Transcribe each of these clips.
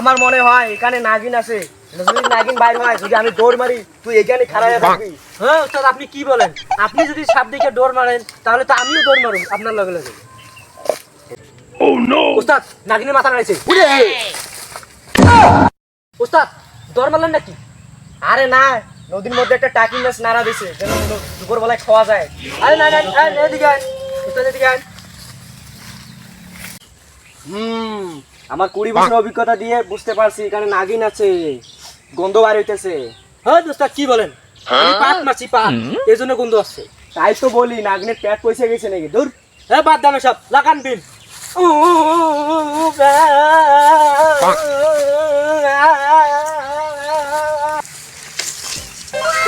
আমার মনে হয় এখানে নাগিন আছে। যদি নাগিন বাইর হয়, যদি আমি দৌড় মারি, তুই এখানে খাড়ায় থাকবি। হ্যাঁ ওস্তাদ, আপনি কি বলেন? আপনি যদি সাপ দিকে দৌড় মারেন তাহলে তো আমিও দৌড় মারব আপনার লগে লগে। ওস্তাদ, নাগিনের মাথা নাড়াইছে। ওস্তাদ, দৌড় মারলেন নাকি? আরে না, নদীর মধ্যে একটা টাকি মাছ নাড়া দিছে, যেন দুপুর বেলায় খাওয়া যায়। আরে না না, এদিকে আয় ওস্তাদ, এদিকে আয়। আমার 20 বছর অভিজ্ঞতা দিয়ে বুঝতে পারছি এখানে নাগিন আছে, গন্ধ বার হইতেছে। হ্যাঁ ওস্তাদ, কি বলেন? আমি পাত মাছি, পাত, এই জন্য গন্ধ আসছে। তাই তো বলি নাগিনের পেট পয়সা গেছে নাকি। দূর, হ্যাঁ বাদ দানো সব, লাগান বিন।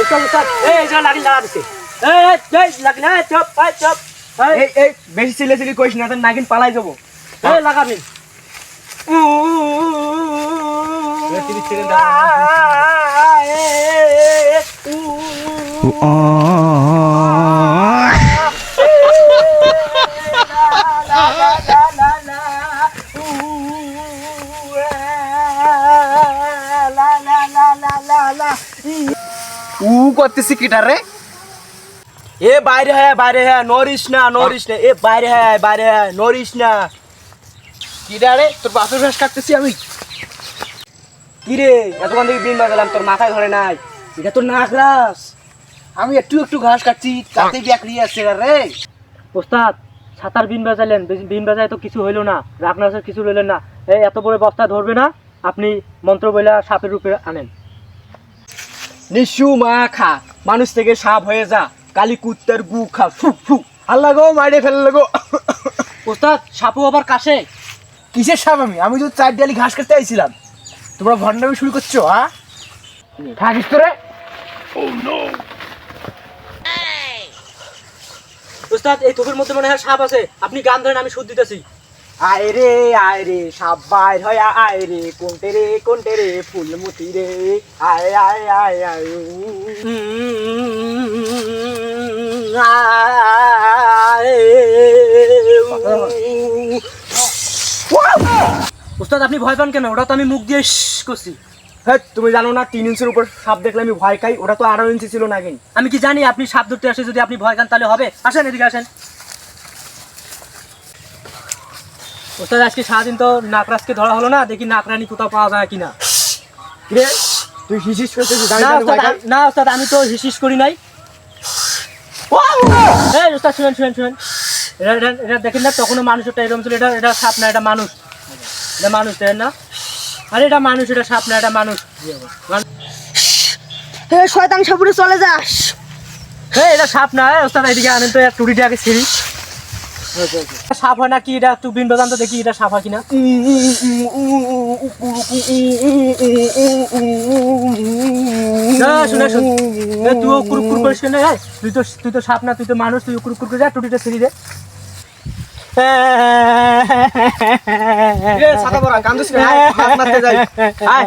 ওস্তাদ ওস্তাদ, এই যে নাগিন লাগা দিছে। এই নাগিন, চপ চপ। এই এই বেশি চিল্লাচিল্লি করিস না, তোর নাগিন পালাই যাবো। এই লাগাবিন। করতেছি কিটার রে? এ বাইরে হ্যাঁ, বাইরে হ্যাঁ, নরিস না নরিস না। এ বাইরে হ্যাঁ, বাইরে হ্যাঁ, নরিস না। কিটারে তোর বাসুর ঘাস কাটতেছি আমি। কি রে, এতক্ষণ থেকে দিন বাজালাম, তোর মাথায় ধরে নাই? এটা তোর নাক রাস। আমি একটু একটু ঘাস কাটছি, তাতে ব্যাকরি আসছে রে। ওস্তাদ, ছাতার বিন বাজাইলেন, বিন বাজায় তো কিছু হইলো না, রাখনাসের কিছু রইলেন না। এই এত বড় বস্তা ধরবে না, আপনি মন্ত্র বইলা সাপের রূপে আনেন। নিশু মা খা, মানুষ থেকে সাপ হয়ে যা, কালি কুত্তার গু খা। ফু ফু, আল্লাহ গো, মাইরে ফেললে গো। ওস্তাদ, সাপও আবার কাশে? কিসের সাপ? আমি তো 4 ডালি ঘাস কাটতে আইছিলাম, তোমরা ভণ্ডামি শুরু করছো। হ্যাঁ থাকিস তো রে। ওস্তাদ, এই থোপের মধ্যে মনে হয় সাপ আছে, আপনি গান ধরেন, আমি সুদ দিতেছি। আয় রে সাপ বাইর হয়, আয় রে কোনটে রে ফুলমতি রে, আয় আয় আয় আয়। ওস্তাদ, আপনি ভয় পান কেন? ওটা তো আমি মুখ দিয়ে করছি। হ্যাঁ, তুমি জানো না 3 ইঞ্চির উপর সাপ দেখলে আমি ভয় খাই? ওটা তো 18 ইঞ্চি ছিল নাকি। আমি কি জানি আপনি সাপ ধরতে আসে, যদি আপনি ভয় খান তাহলে হবে? আসেন এদিকে আসেন। ওস্তাদ, আজকে সারাদিন তো নাকরাজকে ধরা হলো না, দেখি নাকরানি কোথাও পাওয়া যায় কিনা। রে তুই হিসিস করতেছিস? না ওস্তাদ, আমি তো হিসিস করি নাই। এই ওস্তাদ, শুনেন, এটা দেখেন না, তখনও মানুষটা এরকম ছিল। এটা সাপ না, এটা মানুষ। এটা মানুষ, দেখেন না? আরে এটা মানুষ, এটা সাপ না, এটা মানুষ। হে শয়তান, সাপুরে চলে যাস। এটা সাপ না। ওস্তাদ, এদিকে আনেন তো, টুটিটা আগে ছিঁড়ি। সাপ হয় না কি? এটা একটু বিন বাজান তো দেখি, এটা সাপ হয় কিনা। শুনে তুই কুরকুর করিস কেন? তুই তো সাপ না, তুই তো মানুষ, তুই কুরকুর করে যা, টুটিটা ছিঁড়ি দে। ছাতা পরা কান্দুস না, মাছ মারতে যাই। আয়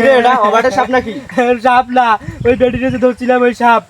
রে, এটা অবাটের সাপ নাকি? সাপ না, ওই বেডিতে ধরছিলাম, ওই সাপ।